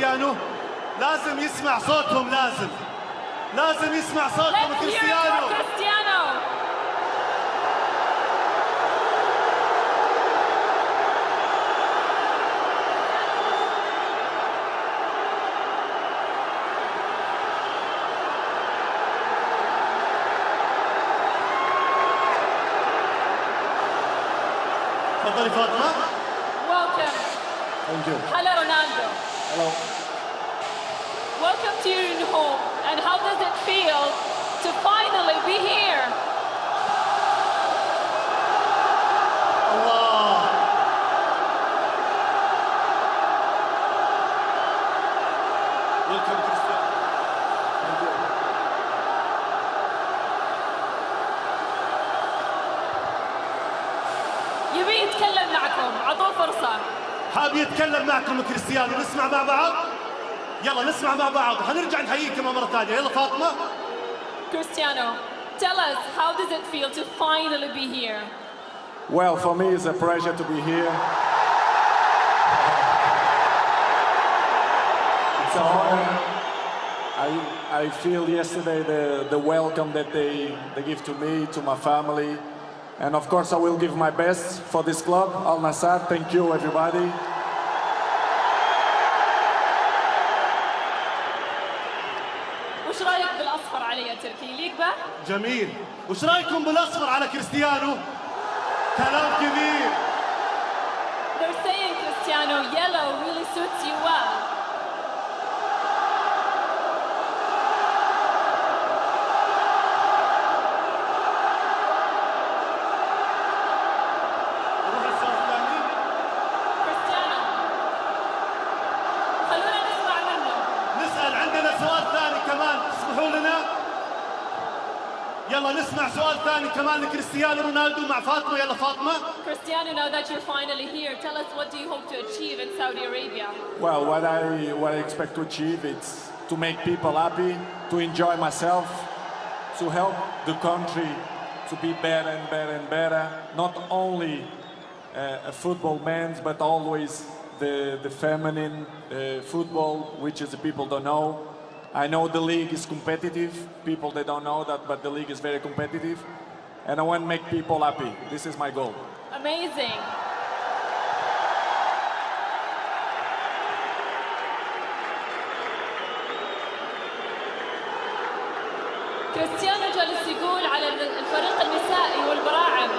كريستيانو لازم يسمع صوتهم، لازم يسمع صوتهم كريستيانو. تفضلي فاطمة. Welcome. Thank you. Hello, Ronaldo. Hello. Welcome to your new home. And how does it feel to finally be here? الله. Welcome Cristiano. Thank you. يبي يتكلم معكم، عطوه فرصة. حاب يتكلم معكم كريستيانو، نسمع مع بعض. يلا نسمع مع بعض، هنرجع نحييكم مرة ثانية. يلا فاطمة. Cristiano, tell us, how does it feel to finally be here? Well, for me, it's a pleasure to be here. It's an honor. I feel yesterday the welcome that they give to me, to my family. And of course, I will give my best for this club, Al Nassr. Thank you, everybody. وش رايك بالاصفر علي يا تركي؟ يليق به؟ جميل. وش رايكم بالاصفر على كريستيانو؟ كلام كبير. They're saying, Cristiano, yellow really suits you well. نروح للسؤال الثاني. Cristiano, خلونا نسمع منه. نسأل، عندنا سؤال ثاني كمان، تسمحوا لنا؟ يلا نسمع سؤال ثاني كمان لكريستيانو رونالدو مع فاطمة. يلا فاطمة. Cristiano, now that you're finally here, tell us, what do you hope to achieve in Saudi Arabia? Well, what I expect to achieve is to make people happy, to enjoy myself, to help the country to be better and better and better. Not only a football man's, but always the feminine football, which is the people don't know. I know the league is competitive. People, they don't know that, but the league is very competitive. And I want to make people happy. This is my goal. Amazing. كريستيانو جالس يقول على الفريق النسائي والبراعم.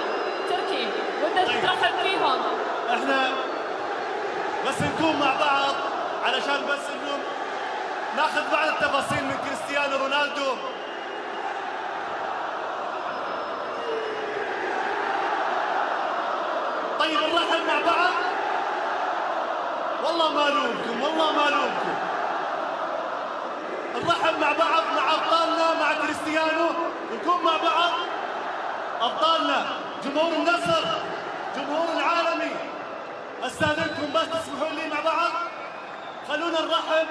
تركي، ودك ترحب فيهم. احنا بس نكون مع بعض علشان بس انه ناخذ بعض التفاصيل من كريستيانو رونالدو. طيب نرحب مع بعض. والله ما لومكم، والله ما لومكم. نرحب مع بعض مع ابطالنا، مع كريستيانو، نكون مع بعض ابطالنا، جمهور النصر، جمهور العالمي. استاذنكم بس تسمحوا لي مع بعض. خلونا نرحب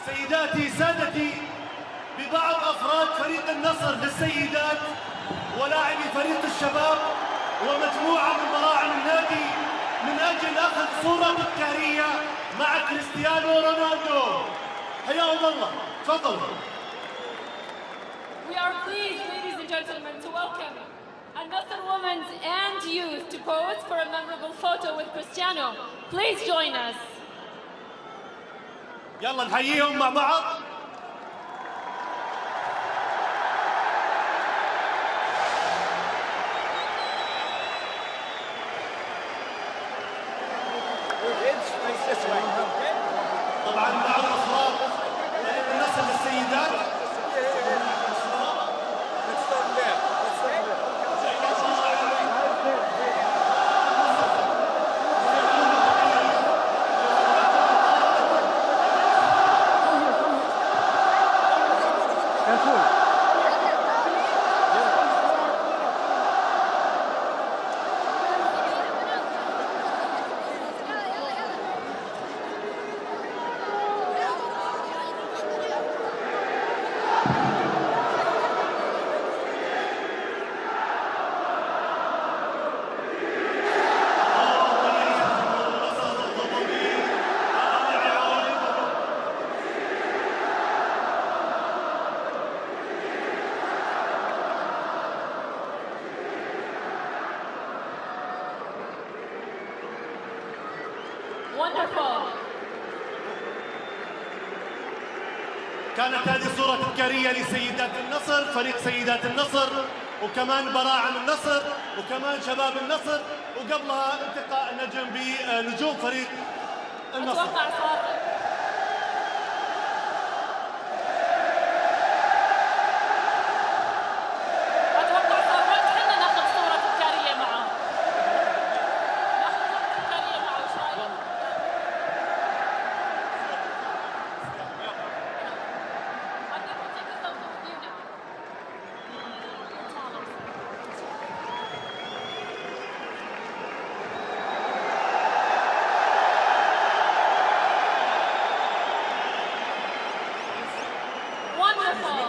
سيداتي سادتي ببعض افراد فريق النصر للسيدات ولاعبي فريق الشباب ومجموعه من براعم النادي من اجل اخذ صوره تذكاريه مع كريستيانو رونالدو. حياهم الله. تفضل. We are pleased, ladies and gentlemen, to welcome Al-Nassr women and youth to pose for a memorable photo with Cristiano. Please join us. يلا نحييهم مع بعض. طبعا بعض افراد فريق النصر للسيدات. wonderful. كانت هذه صورة تذكارية لسيدات النصر، فريق سيدات النصر، وكمان براعم النصر، وكمان شباب النصر، وقبلها التقاء النجم بنجوم فريق النصر. أتوقع صار وقت حنا ناخذ صورة تذكارية معه. ناخذ صورة تذكارية معه، إيش رأيك؟ I think we'll take a photo with you now. You're taller. Wonderful.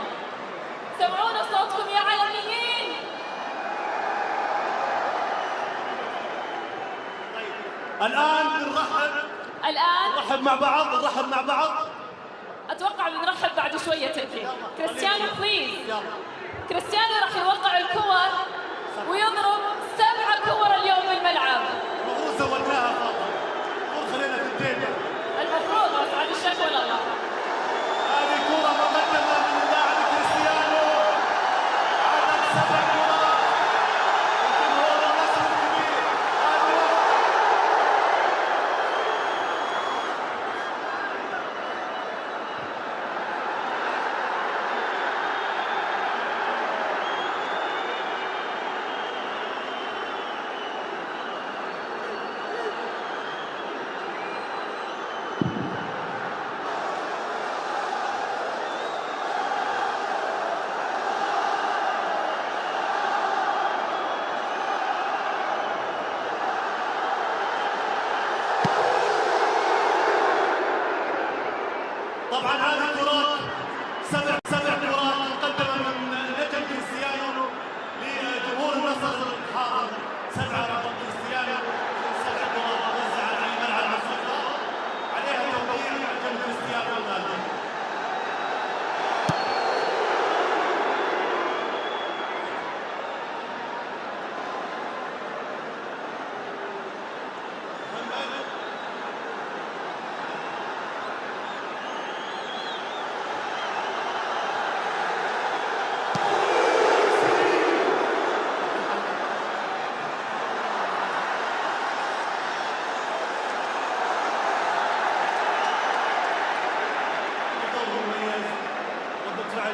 سمعونا صوتكم يا عالميين. الآن الآن نرحب مع بعض. أتوقع بنرحب بعد شوية تركي. كريستيانو بليز. يلا. كريستيانو راح يوقع الكور ويضرب 7 كور اليوم بالملعب. المفروض زودناها فاطمة، المفروض خلينا في الدنيا. المفروض بس عاد الشكوى لله. هذه كرة مقدمة من اللاعب كريستيانو، عدد 7 كرات، الجمهور النصر الكبير. طبعا هذه كرات 7 كرات مقدمة من نجم كريستيانو لجمهور النصر الحاضر. 7 رقم كريستيانو، 7 كرات وزعت على الملعب مفتوحة، عليها توقيع نجم كريستيانو رونالدو.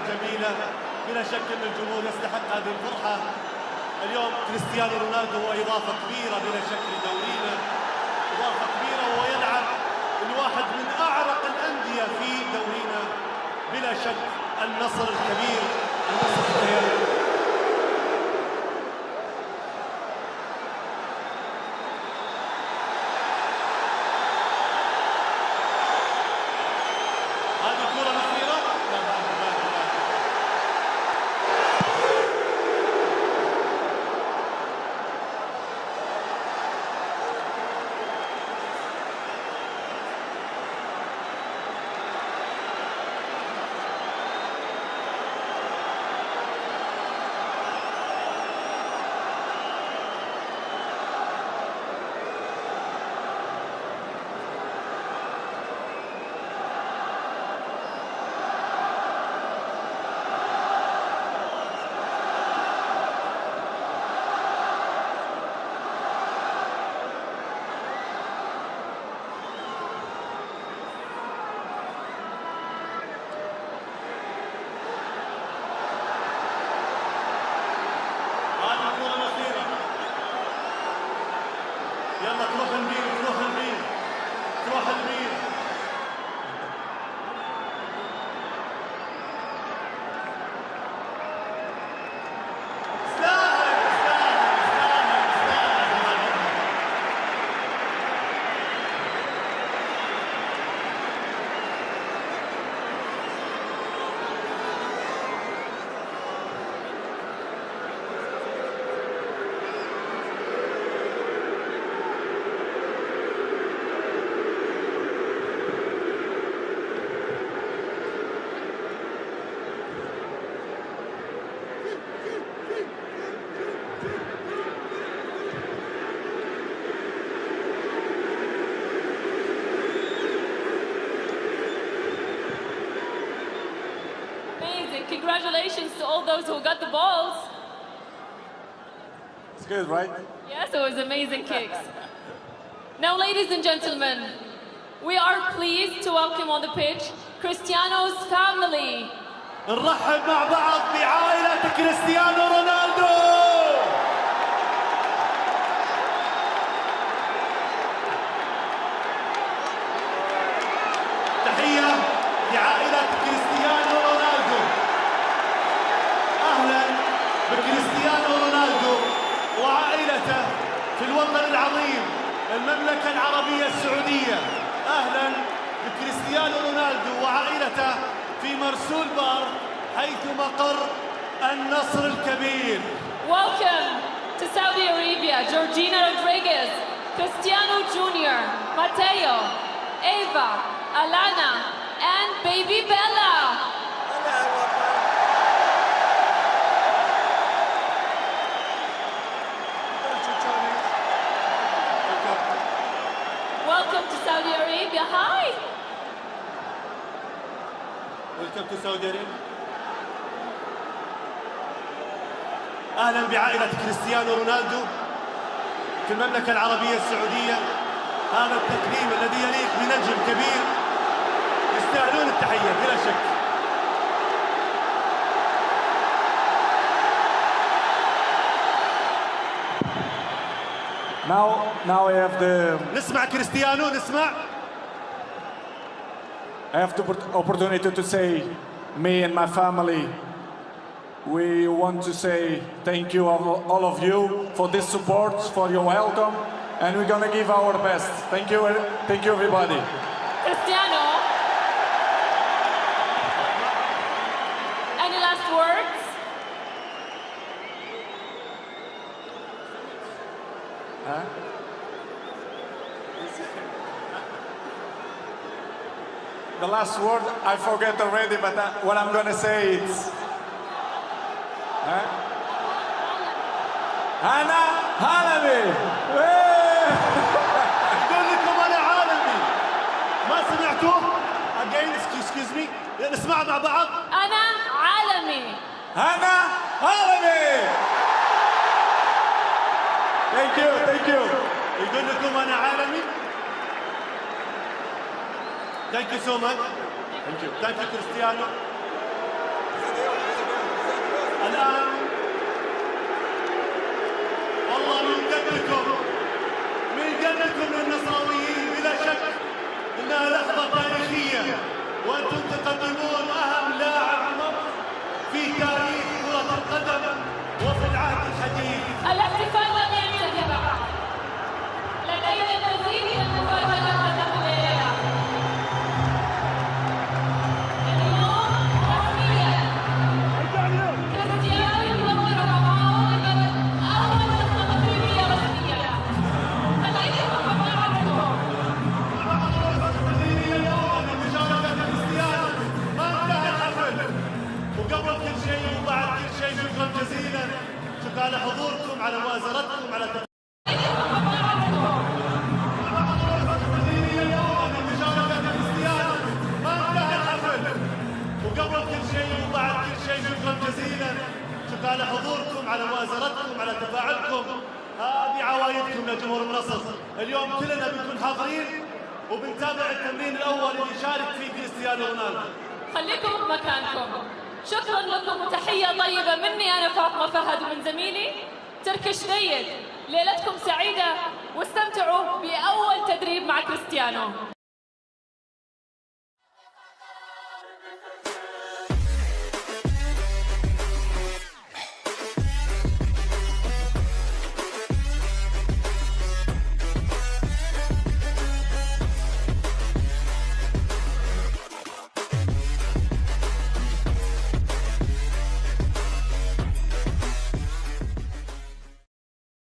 جميلة، بلا شك أن الجمهور يستحق هذه الفرحة. اليوم كريستيانو رونالدو هو إضافة كبيرة بلا شك لدورينا، إضافة كبيرة، وهو يلعب الواحد من أعرق الأندية في دورينا بلا شك، النصر الكبير، النصر الكبير. هذه الكرة الأخيرة، لا بعد. يلا تروح البير. congratulations to all those who got the balls. It's good, right? Yes, it was amazing kicks. Now, ladies and gentlemen, we are pleased to welcome on the pitch Cristiano's family. نرحب مع بعض بعائلة كريستيانو رونالدو. تحية لعائلة كريستيانو رونالدو. أهلا بكريستيانو رونالدو وعائلته في الوطن العظيم المملكة العربية السعودية. أهلا بكريستيانو رونالدو وعائلته في مرسول بار حيث مقر النصر الكبير. Welcome to Saudi Arabia, Georgina Rodriguez, Cristiano Jr., Matteo, Eva, Alana, and baby Bella. Welcome to Saudi Arabia. Hi. Welcome to Saudi Arabia. أهلا بعائلة كريستيانو رونالدو في المملكة العربية السعودية. هذا التكريم الذي يليق بنجم كبير، يستاهلون التحية بلا شك. Now I have the نسمع كريستيانو، نسمع. I have the opportunity to say, me and my family, we want to say thank you all of you for this support, for your welcome, and we're gonna give our best. Thank you everybody. Cristiano, any last words? The last word I forget already, but what I'm gonna say is, أنا عالمي. يقول لكم أنا عالمي. ما سمعتوه؟ Again, excuse me. نسمع مع بعض. أنا عالمي. أنا عالمي. Thank you. يقول لكم أنا عالمي. Thank you so much. Thank you كريستيانو. الآن والله من قبلكم للنصراويين بلا شك إنها لحظة تاريخية، وأنتم تقدمون أهم لاعب في تاريخ كرة القدم وفي العهد الحديث. الاحتفال لم ينتهي بعد. لدينا المزيد من المفاجآت تقوم الليلة. اليوم رسمياً كريستيانو ينضم لرعاة أول نسخة تدريبية رسمية. خليكم بمعرفتكم. ما انتهى الحفل، وقبل كل شيء وبعد كل شيء شكرا جزيلا، شكرا على حضوركم، على مؤازرتكم، على ما انتهى الحفل، وقبل كل شيء وبعد كل شيء شكرا جزيلا، شكرا على حضوركم، على مؤازرتكم، على تفاعلكم. هذه عوايدكم يا جمهور النصر. اليوم كلنا بنكون حاضرين وبنتابع التمرين الاول اللي يشارك فيه كريستيانو رونالدو. خليكم بمكانكم. شكرا لكم وتحية طيبة مني أنا فاطمة فهد ومن زميلي تركش ريد. ليلتكم سعيدة واستمتعوا بأول تدريب مع كريستيانو.